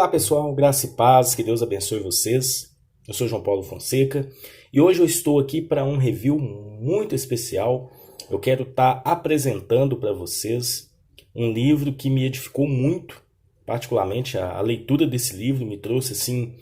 Olá pessoal, graça e paz, que Deus abençoe vocês. Eu sou João Paulo Fonseca e hoje eu estou aqui para um review muito especial. Eu quero estar apresentando para vocês um livro que me edificou muito, particularmente a leitura desse livro me trouxe assim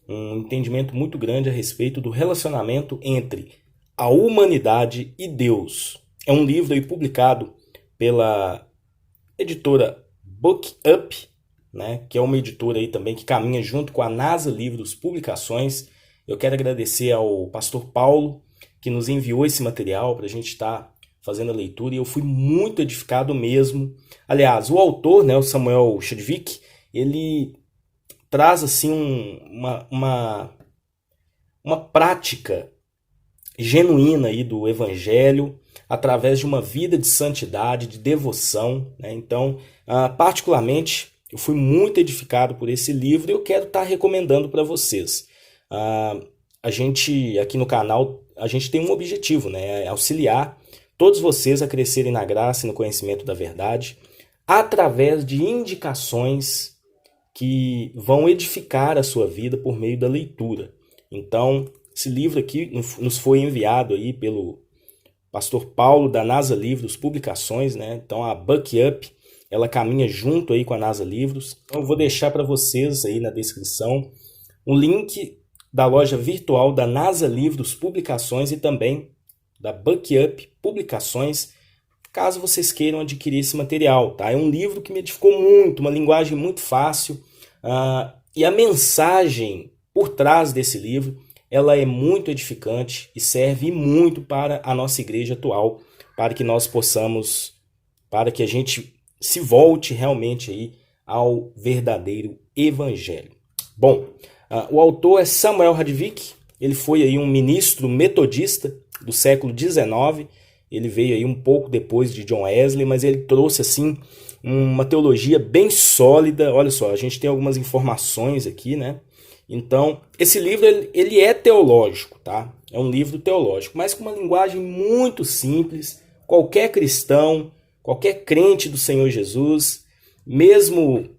um entendimento muito grande a respeito do relacionamento entre a humanidade e Deus. É um livro aí publicado pela editora Book Up, né, que é uma editora aí também que caminha junto com a NASA Livros Publicações. Eu quero agradecer ao pastor Paulo que nos enviou esse material para a gente estar fazendo a leitura e eu fui muito edificado mesmo. Aliás, o autor, né, o Samuel Chadwick, ele traz assim uma prática genuína aí do evangelho através de uma vida de santidade, de devoção, né? Então, particularmente, eu fui muito edificado por esse livro e eu quero estar recomendando para vocês. A gente, aqui no canal, a gente tem um objetivo, né? É auxiliar todos vocês a crescerem na graça e no conhecimento da verdade através de indicações que vão edificar a sua vida por meio da leitura. Então, esse livro aqui nos foi enviado aí pelo pastor Paulo da NASA Livros Publicações, né? Então a Book Up, ela caminha junto aí com a NASA Livros. Então eu vou deixar para vocês aí na descrição um link da loja virtual da NASA Livros Publicações e também da Book Up Publicações, caso vocês queiram adquirir esse material, tá? É um livro que me edificou muito, uma linguagem muito fácil, e a mensagem por trás desse livro, ela é muito edificante e serve muito para a nossa igreja atual, para que nós possamos, para que a gente se volte realmente aí ao verdadeiro evangelho. Bom, o autor é Samuel Chadwick, ele foi aí um ministro metodista do século XIX, ele veio aí um pouco depois de John Wesley, mas ele trouxe assim uma teologia bem sólida. Olha só, a gente tem algumas informações aqui, né? Então, esse livro ele é teológico, tá? É um livro teológico, mas com uma linguagem muito simples. Qualquer cristão, qualquer crente do Senhor Jesus, mesmo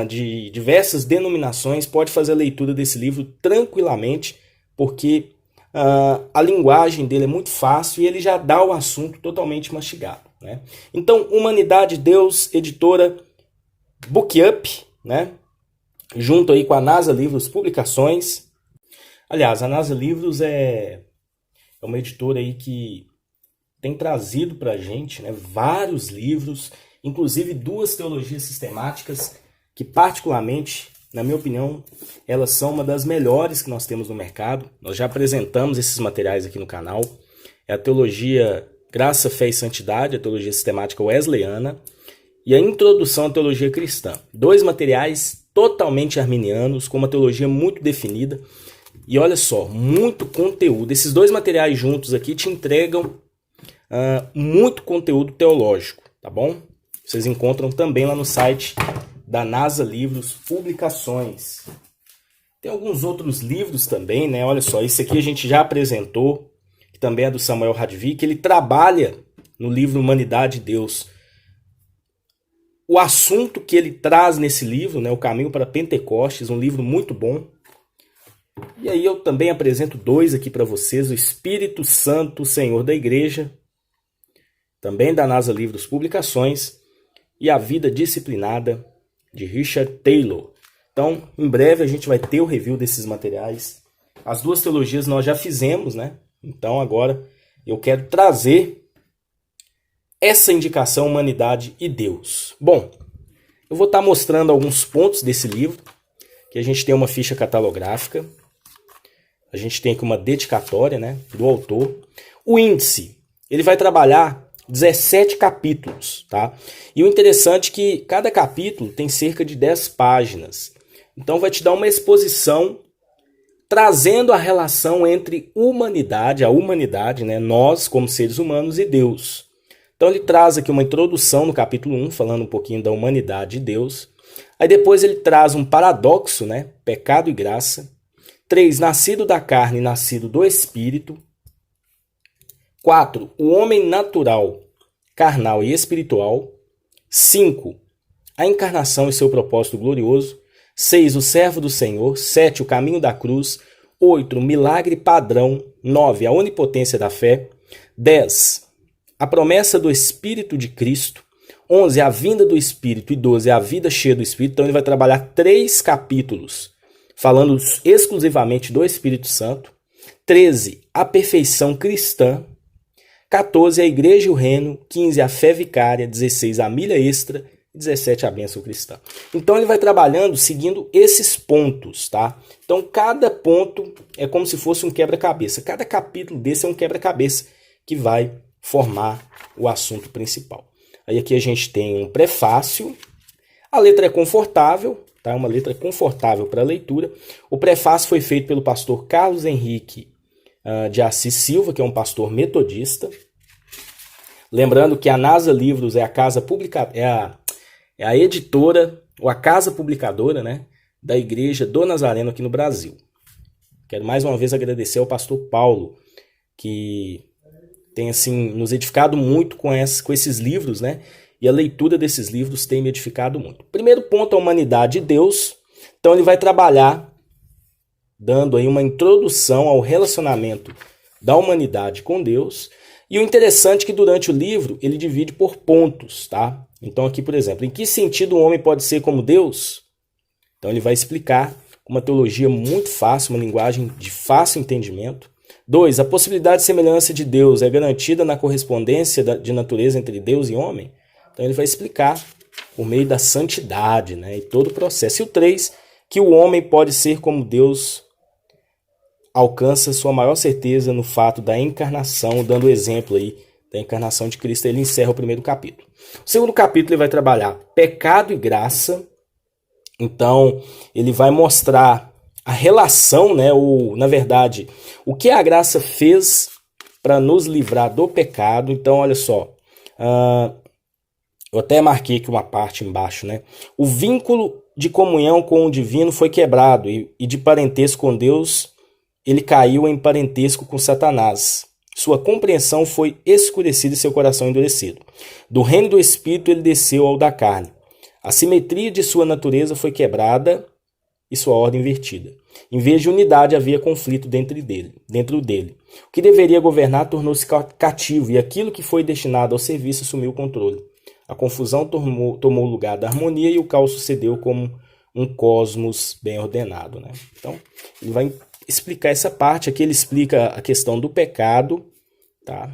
de diversas denominações, pode fazer a leitura desse livro tranquilamente, porque a linguagem dele é muito fácil e ele já dá o assunto totalmente mastigado, né? Então, Humanidade, Deus, editora Book Up, né? Junto aí com a NASA Livros Publicações. Aliás, a NASA Livros é uma editora aí que tem trazido para a gente, né, vários livros, inclusive 2 teologias sistemáticas, que particularmente, na minha opinião, elas são uma das melhores que nós temos no mercado. Nós já apresentamos esses materiais aqui no canal. É a teologia Graça, Fé e Santidade, a teologia sistemática wesleyana, e a Introdução à Teologia Cristã. 2 materiais totalmente arminianos, com uma teologia muito definida. E olha só, muito conteúdo. Esses 2 materiais juntos aqui te entregam muito conteúdo teológico, tá bom? Vocês encontram também lá no site da NASA Livros Publicações. Tem alguns outros livros também, né? Olha só, esse aqui a gente já apresentou, que também é do Samuel Chadwick. Ele trabalha no livro Humanidade e Deus. O assunto que ele traz nesse livro, né, O Caminho para Pentecostes, um livro muito bom. E aí eu também apresento 2 aqui para vocês, o Espírito Santo, Senhor da Igreja, também da NASA Livros Publicações, e A Vida Disciplinada, de Richard Taylor. Então, em breve a gente vai ter o review desses materiais. As 2 teologias nós já fizemos, né? Então agora eu quero trazer essa indicação, Humanidade e Deus. Bom, eu vou estar mostrando alguns pontos desse livro, que a gente tem uma ficha catalográfica, a gente tem aqui uma dedicatória, né, do autor. O índice, ele vai trabalhar 17 capítulos, tá? E o interessante é que cada capítulo tem cerca de 10 páginas. Então vai te dar uma exposição trazendo a relação entre humanidade, a humanidade, né, nós como seres humanos, e Deus. Então ele traz aqui uma introdução no capítulo 1, falando um pouquinho da humanidade e Deus. Aí depois ele traz um paradoxo, né? Pecado e graça. 3, nascido da carne e nascido do Espírito. 4, o homem natural, carnal e espiritual. 5, a encarnação e seu propósito glorioso. 6, o servo do Senhor. 7, o caminho da cruz. 8, o milagre padrão. 9, a onipotência da fé. 10, a promessa do Espírito de Cristo. 11, a vinda do Espírito. E 12, a vida cheia do Espírito. Então ele vai trabalhar 3 capítulos falando exclusivamente do Espírito Santo. 13, a perfeição cristã. 14, a igreja e o reino. 15, a fé vicária. 16, a milha extra. 17, a bênção cristã. Então ele vai trabalhando seguindo esses pontos, tá? Então cada ponto é como se fosse um quebra-cabeça. Cada capítulo desse é um quebra-cabeça que vai formar o assunto principal. Aí aqui a gente tem um prefácio. A letra é confortável, tá? Uma letra confortável para leitura. O prefácio foi feito pelo pastor Carlos Henrique de Assis Silva, que é um pastor metodista. Lembrando que a NASA Livros é a casa publicadora, é a editora, ou a casa publicadora, né, da Igreja do Nazareno aqui no Brasil. Quero mais uma vez agradecer ao pastor Paulo, que tem assim, nos edificado muito com esses livros, né? E a leitura desses livros tem me edificado muito. Primeiro ponto, a humanidade de Deus. Então ele vai trabalhar dando aí uma introdução ao relacionamento da humanidade com Deus. E o interessante é que durante o livro ele divide por pontos, tá? Então aqui, por exemplo, em que sentido o homem pode ser como Deus? Então ele vai explicar com uma teologia muito fácil, uma linguagem de fácil entendimento. 2, a possibilidade de semelhança de Deus é garantida na correspondência de natureza entre Deus e homem? Então ele vai explicar por meio da santidade, né, e todo o processo. E o 3, que o homem pode ser como Deus alcança sua maior certeza no fato da encarnação, dando exemplo aí da encarnação de Cristo. Ele encerra o primeiro capítulo. O segundo capítulo ele vai trabalhar pecado e graça. Então ele vai mostrar a relação, né, na verdade, o que a graça fez para nos livrar do pecado. Então, olha só, eu até marquei aqui uma parte embaixo, né? O vínculo de comunhão com o divino foi quebrado e de parentesco com Deus, ele caiu em parentesco com Satanás. Sua compreensão foi escurecida e seu coração endurecido. Do reino do Espírito ele desceu ao da carne. A simetria de sua natureza foi quebrada e sua ordem invertida. Em vez de unidade, havia conflito dentro dele. O que deveria governar tornou-se cativo, e aquilo que foi destinado ao serviço assumiu o controle. A confusão tomou o lugar da harmonia e o caos sucedeu como um cosmos bem ordenado, né? Então, ele vai explicar essa parte. Aqui ele explica a questão do pecado, tá?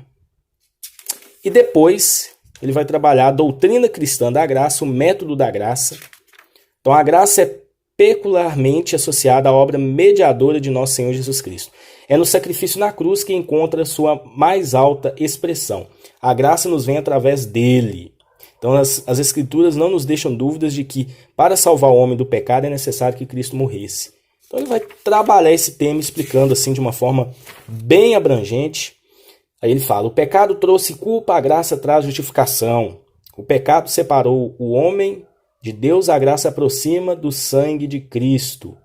E depois ele vai trabalhar a doutrina cristã da graça, o método da graça. Então, a graça é peculiarmente associada à obra mediadora de nosso Senhor Jesus Cristo. É no sacrifício na cruz que encontra sua mais alta expressão. A graça nos vem através dele. Então as Escrituras não nos deixam dúvidas de que para salvar o homem do pecado é necessário que Cristo morresse. Então ele vai trabalhar esse tema explicando assim de uma forma bem abrangente. Aí ele fala, o pecado trouxe culpa, a graça traz justificação. O pecado separou o homem de Deus, a graça aproxima do sangue de Cristo.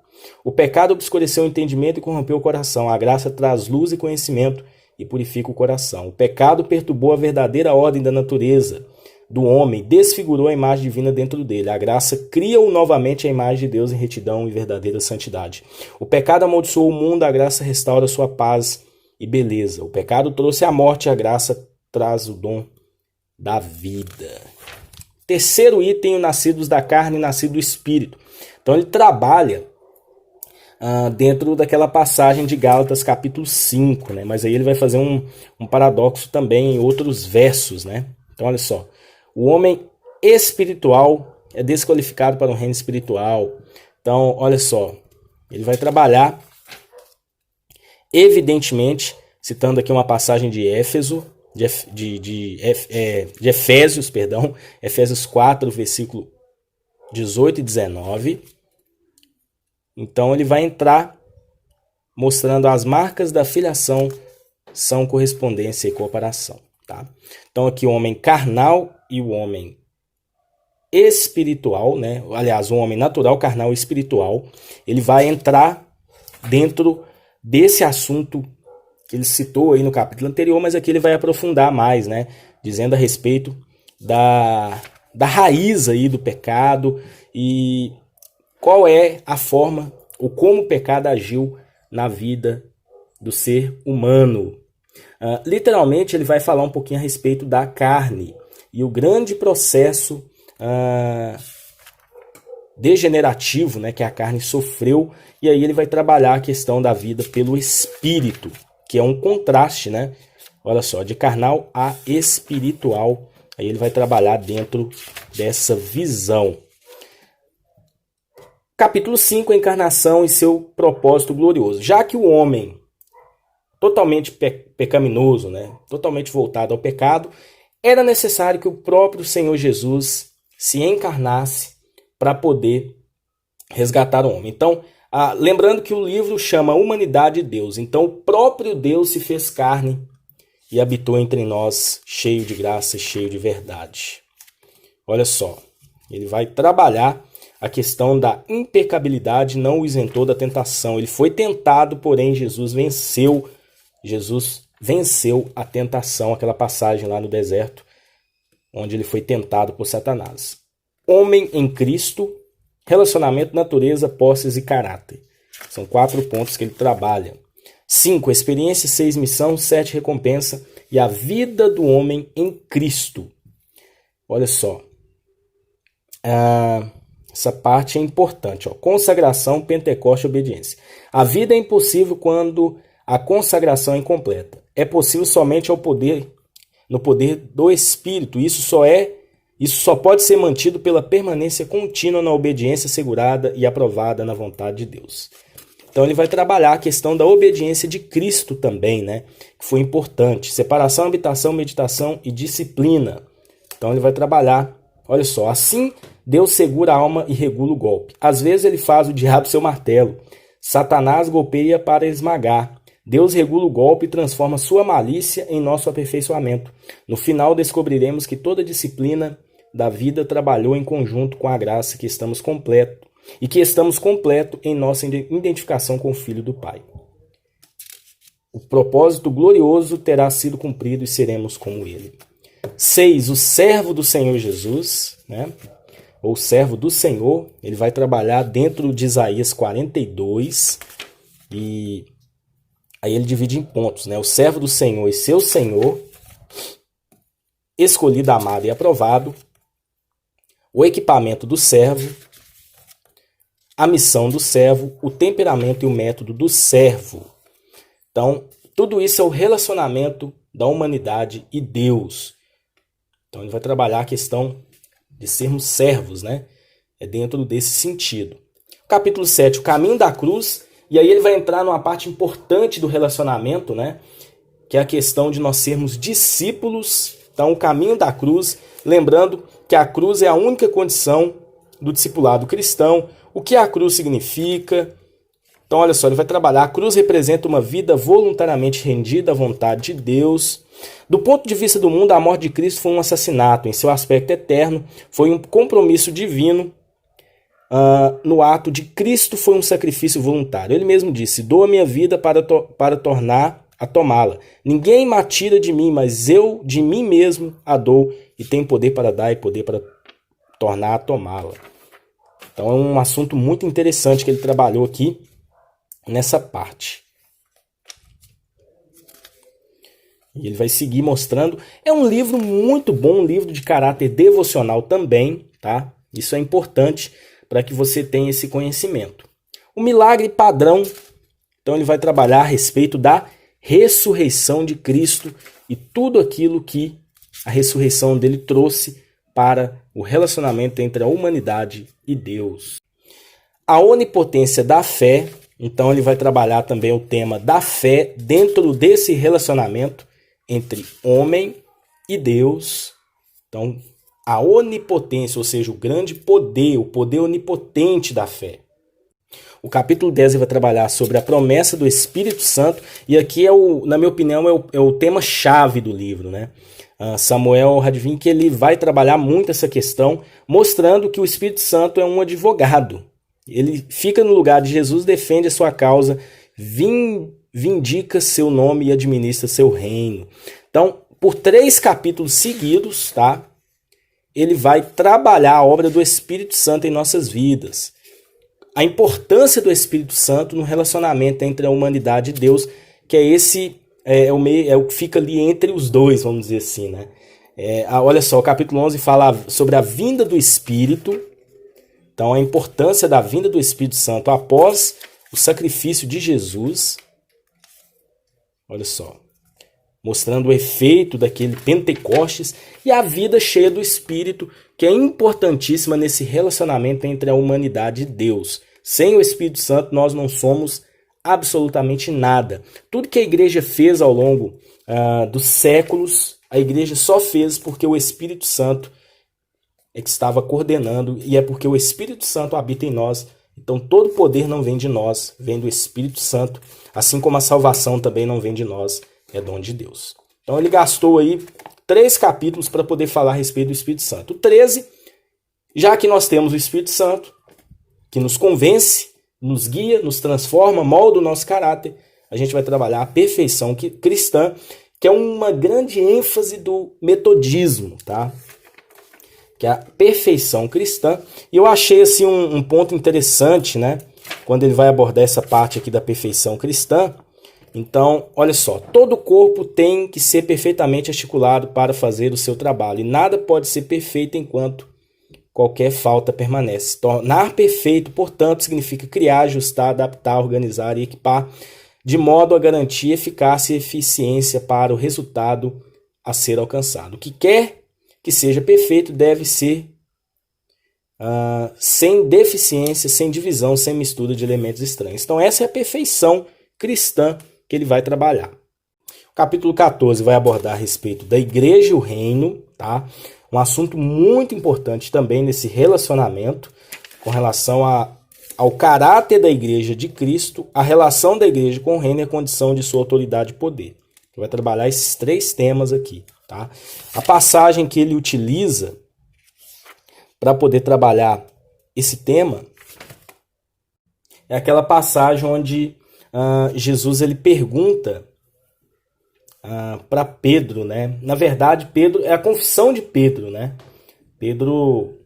O pecado obscureceu o entendimento e corrompeu o coração. A graça traz luz e conhecimento e purifica o coração. O pecado perturbou a verdadeira ordem da natureza do homem, desfigurou a imagem divina dentro dele. A graça cria-o novamente a imagem de Deus em retidão e verdadeira santidade. O pecado amaldiçoou o mundo, a graça restaura sua paz e beleza. O pecado trouxe a morte, a graça traz o dom da vida. Terceiro item, o nascidos da carne e nascido do espírito. Então ele trabalha dentro daquela passagem de Gálatas capítulo 5, né? Mas aí ele vai fazer um paradoxo também em outros versos, né? Então olha só, o homem espiritual é desqualificado para um reino espiritual. Então olha só, ele vai trabalhar evidentemente, citando aqui uma passagem de Efésios, Efésios 4, versículo 18 e 19. Então ele vai entrar mostrando as marcas da filiação são correspondência e cooperação, tá? Então aqui o homem carnal e o homem espiritual, né? Aliás, o homem natural, carnal e espiritual, ele vai entrar dentro desse assunto que ele citou aí no capítulo anterior, mas aqui ele vai aprofundar mais, né? Dizendo a respeito da raiz aí do pecado e qual é a forma, ou como o pecado agiu na vida do ser humano. Literalmente, ele vai falar um pouquinho a respeito da carne e o grande processo degenerativo, né, que a carne sofreu, e aí ele vai trabalhar a questão da vida pelo espírito, que é um contraste, né? Olha só, de carnal a espiritual. Aí ele vai trabalhar dentro dessa visão. Capítulo 5, a encarnação e seu propósito glorioso. Já que o homem totalmente pecaminoso, né, totalmente voltado ao pecado, era necessário que o próprio Senhor Jesus se encarnasse para poder resgatar o homem. Então, lembrando que o livro chama Humanidade de Deus. Então, o próprio Deus se fez carne e habitou entre nós, cheio de graça e cheio de verdade. Olha só, ele vai trabalhar a questão da impecabilidade, não o isentou da tentação. Ele foi tentado, porém Jesus venceu. Jesus venceu a tentação, aquela passagem lá no deserto, onde ele foi tentado por Satanás. Homem em Cristo, relacionamento, natureza, posses e caráter. São 4 pontos que ele trabalha. 5, experiência, 6, missão, 7, recompensa e a vida do homem em Cristo. Olha só. Essa parte é importante. Consagração, Pentecoste e obediência. A vida é impossível quando a consagração é incompleta. É possível somente no poder do Espírito. Isso só pode ser mantido pela permanência contínua na obediência assegurada e aprovada na vontade de Deus. Então ele vai trabalhar a questão da obediência de Cristo também, né? Que foi importante. Separação, habitação, meditação e disciplina. Então ele vai trabalhar, olha só, assim Deus segura a alma e regula o golpe. Às vezes ele faz o diabo seu martelo. Satanás golpeia para esmagar. Deus regula o golpe e transforma sua malícia em nosso aperfeiçoamento. No final descobriremos que toda disciplina da vida trabalhou em conjunto com a graça que estamos completo e que estamos completo em nossa identificação com o Filho do Pai. O propósito glorioso terá sido cumprido e seremos como ele. 6. O servo do Senhor Jesus, né? Ou servo do Senhor, ele vai trabalhar dentro de Isaías 42 e aí ele divide em pontos, né? O servo do Senhor e seu Senhor, escolhido, amado e aprovado, o equipamento do servo, a missão do servo, o temperamento e o método do servo. Então, tudo isso é o relacionamento da humanidade e Deus. Então, ele vai trabalhar a questão de sermos servos, né? É dentro desse sentido. Capítulo 7, o caminho da cruz. E aí ele vai entrar numa parte importante do relacionamento, né? Que é a questão de nós sermos discípulos. Então, o caminho da cruz. Lembrando que a cruz é a única condição do discipulado cristão. O que a cruz significa? Então, olha só, ele vai trabalhar. A cruz representa uma vida voluntariamente rendida à vontade de Deus. Do ponto de vista do mundo, a morte de Cristo foi um assassinato. Em seu aspecto eterno, foi um compromisso divino. No ato de Cristo foi um sacrifício voluntário. Ele mesmo disse, dou a minha vida para tornar a tomá-la. Ninguém me tira de mim, mas eu de mim mesmo a dou, e tenho poder para dar e poder para tornar a tomá-la. Então é um assunto muito interessante que ele trabalhou aqui nessa parte. E ele vai seguir mostrando. É um livro muito bom, um livro de caráter devocional também, tá? Isso é importante para que você tenha esse conhecimento. O milagre padrão, então ele vai trabalhar a respeito da ressurreição de Cristo e tudo aquilo que a ressurreição dele trouxe para o relacionamento entre a humanidade e Deus. A onipotência da fé, então ele vai trabalhar também o tema da fé dentro desse relacionamento entre homem e Deus. Então, a onipotência, ou seja, o grande poder, o poder onipotente da fé. O capítulo 10 vai trabalhar sobre a promessa do Espírito Santo, e aqui, na minha opinião, é o tema-chave do livro, né? Samuel Radvink, ele vai trabalhar muito essa questão, mostrando que o Espírito Santo é um advogado. Ele fica no lugar de Jesus, defende a sua causa, vindica seu nome e administra seu reino. Então, por 3 capítulos seguidos, tá? Ele vai trabalhar a obra do Espírito Santo em nossas vidas. a importância do Espírito Santo no relacionamento entre a humanidade e Deus, que é o que fica ali entre os dois, vamos dizer assim, né? Olha só, o capítulo 11 fala sobre a vinda do Espírito. Então, a importância da vinda do Espírito Santo após o sacrifício de Jesus. Olha só, mostrando o efeito daquele Pentecostes e a vida cheia do Espírito, que é importantíssima nesse relacionamento entre a humanidade e Deus. Sem o Espírito Santo, nós não somos absolutamente nada. Tudo que a igreja fez ao longo dos séculos, a igreja só fez porque o Espírito Santo é que estava coordenando, e é porque o Espírito Santo habita em nós. Então todo poder não vem de nós, vem do Espírito Santo, assim como a salvação também não vem de nós, é dom de Deus. Então ele gastou aí 3 capítulos para poder falar a respeito do Espírito Santo. O 13, já que nós temos o Espírito Santo, que nos convence, nos guia, nos transforma, molda o nosso caráter, a gente vai trabalhar a perfeição cristã, que é uma grande ênfase do metodismo, tá? Que é a perfeição cristã. E eu achei assim um ponto interessante, né? Quando ele vai abordar essa parte aqui da perfeição cristã. Então, olha só, todo o corpo tem que ser perfeitamente articulado para fazer o seu trabalho. E nada pode ser perfeito enquanto qualquer falta permanece. Tornar perfeito, portanto, significa criar, ajustar, adaptar, organizar e equipar, de modo a garantir eficácia e eficiência para o resultado a ser alcançado. O que quer que seja perfeito deve ser sem deficiência, sem divisão, sem mistura de elementos estranhos. Então essa é a perfeição cristã que ele vai trabalhar. O capítulo 14 vai abordar a respeito da igreja e o reino, tá? Um assunto muito importante também nesse relacionamento com relação ao caráter da igreja de Cristo, a relação da igreja com o reino e a condição de sua autoridade e poder. Ele vai trabalhar esses 3 temas aqui, tá? A passagem que ele utiliza para poder trabalhar esse tema é aquela passagem onde Jesus ele pergunta para Pedro, né? Na verdade, Pedro é a confissão de Pedro, né? Pedro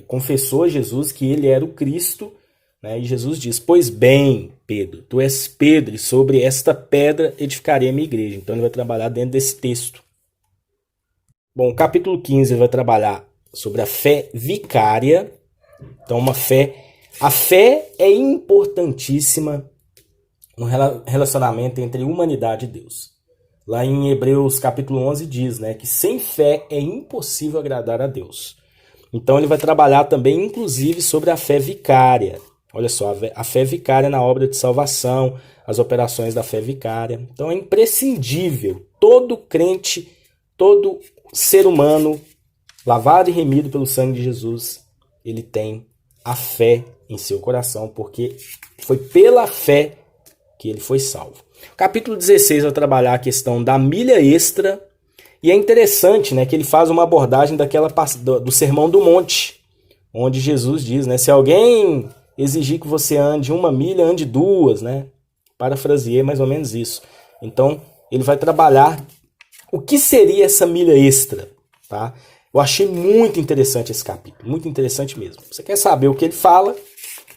confessou a Jesus que ele era o Cristo, né? E Jesus diz: pois bem, Pedro, tu és Pedro, e sobre esta pedra edificarei a minha igreja. Então ele vai trabalhar dentro desse texto. Bom, o capítulo 15 ele vai trabalhar sobre a fé vicária. Então a fé é importantíssima no relacionamento entre humanidade e Deus. Lá em Hebreus capítulo 11 diz, né, que sem fé é impossível agradar a Deus. Então ele vai trabalhar também, inclusive, sobre a fé vicária. Olha só, a fé vicária na obra de salvação, as operações da fé vicária. Então é imprescindível, todo crente, todo ser humano, lavado e remido pelo sangue de Jesus, ele tem a fé em seu coração, porque foi pela fé que ele foi salvo. Capítulo 16 vai trabalhar a questão da milha extra, e é interessante, né, que ele faz uma abordagem do Sermão do Monte, onde Jesus diz, né, se alguém exigir que você ande 1 milha, ande 2, né? Parafraseei mais ou menos isso. Então, ele vai trabalhar o que seria essa milha extra, tá? Eu achei muito interessante esse capítulo, muito interessante mesmo. Você quer saber o que ele fala?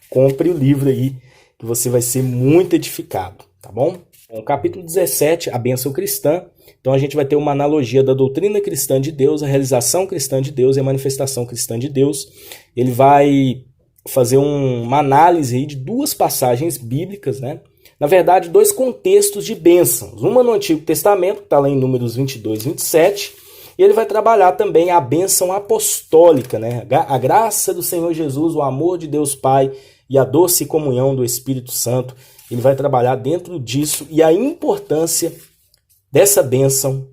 Compre o livro aí, que você vai ser muito edificado, tá bom? Bom, capítulo 17, a bênção cristã. Então a gente vai ter uma analogia da doutrina cristã de Deus, a realização cristã de Deus e a manifestação cristã de Deus. Ele vai fazer uma análise aí de 2 passagens bíblicas, né? Na verdade, 2 contextos de bênçãos. Uma no Antigo Testamento, que está lá em Números 22, 27, e ele vai trabalhar também a bênção apostólica, né? A graça do Senhor Jesus, o amor de Deus Pai e a doce comunhão do Espírito Santo. Ele vai trabalhar dentro disso e a importância dessa bênção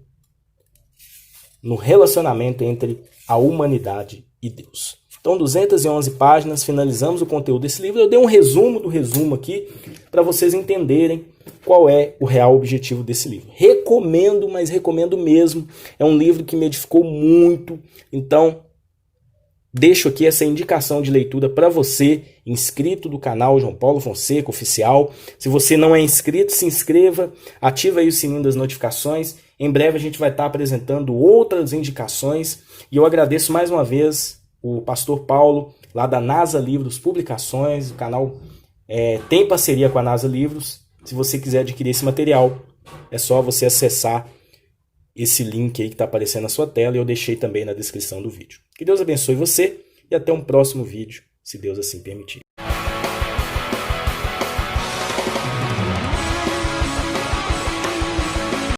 no relacionamento entre a humanidade e Deus. Então, 211 páginas, finalizamos o conteúdo desse livro. Eu dei um resumo do resumo aqui para vocês entenderem qual é o real objetivo desse livro. Recomendo, mas recomendo mesmo. É um livro que me edificou muito. Então, deixo aqui essa indicação de leitura para você, inscrito do canal João Paulo Fonseca Oficial. Se você não é inscrito, se inscreva, ativa aí o sininho das notificações. Em breve a gente vai estar apresentando outras indicações. E eu agradeço mais uma vez o pastor Paulo, lá da NASA Livros Publicações. O canal tem parceria com a NASA Livros. Se você quiser adquirir esse material, é só você acessar esse link aí que está aparecendo na sua tela, e eu deixei também na descrição do vídeo. Que Deus abençoe você e até um próximo vídeo, se Deus assim permitir.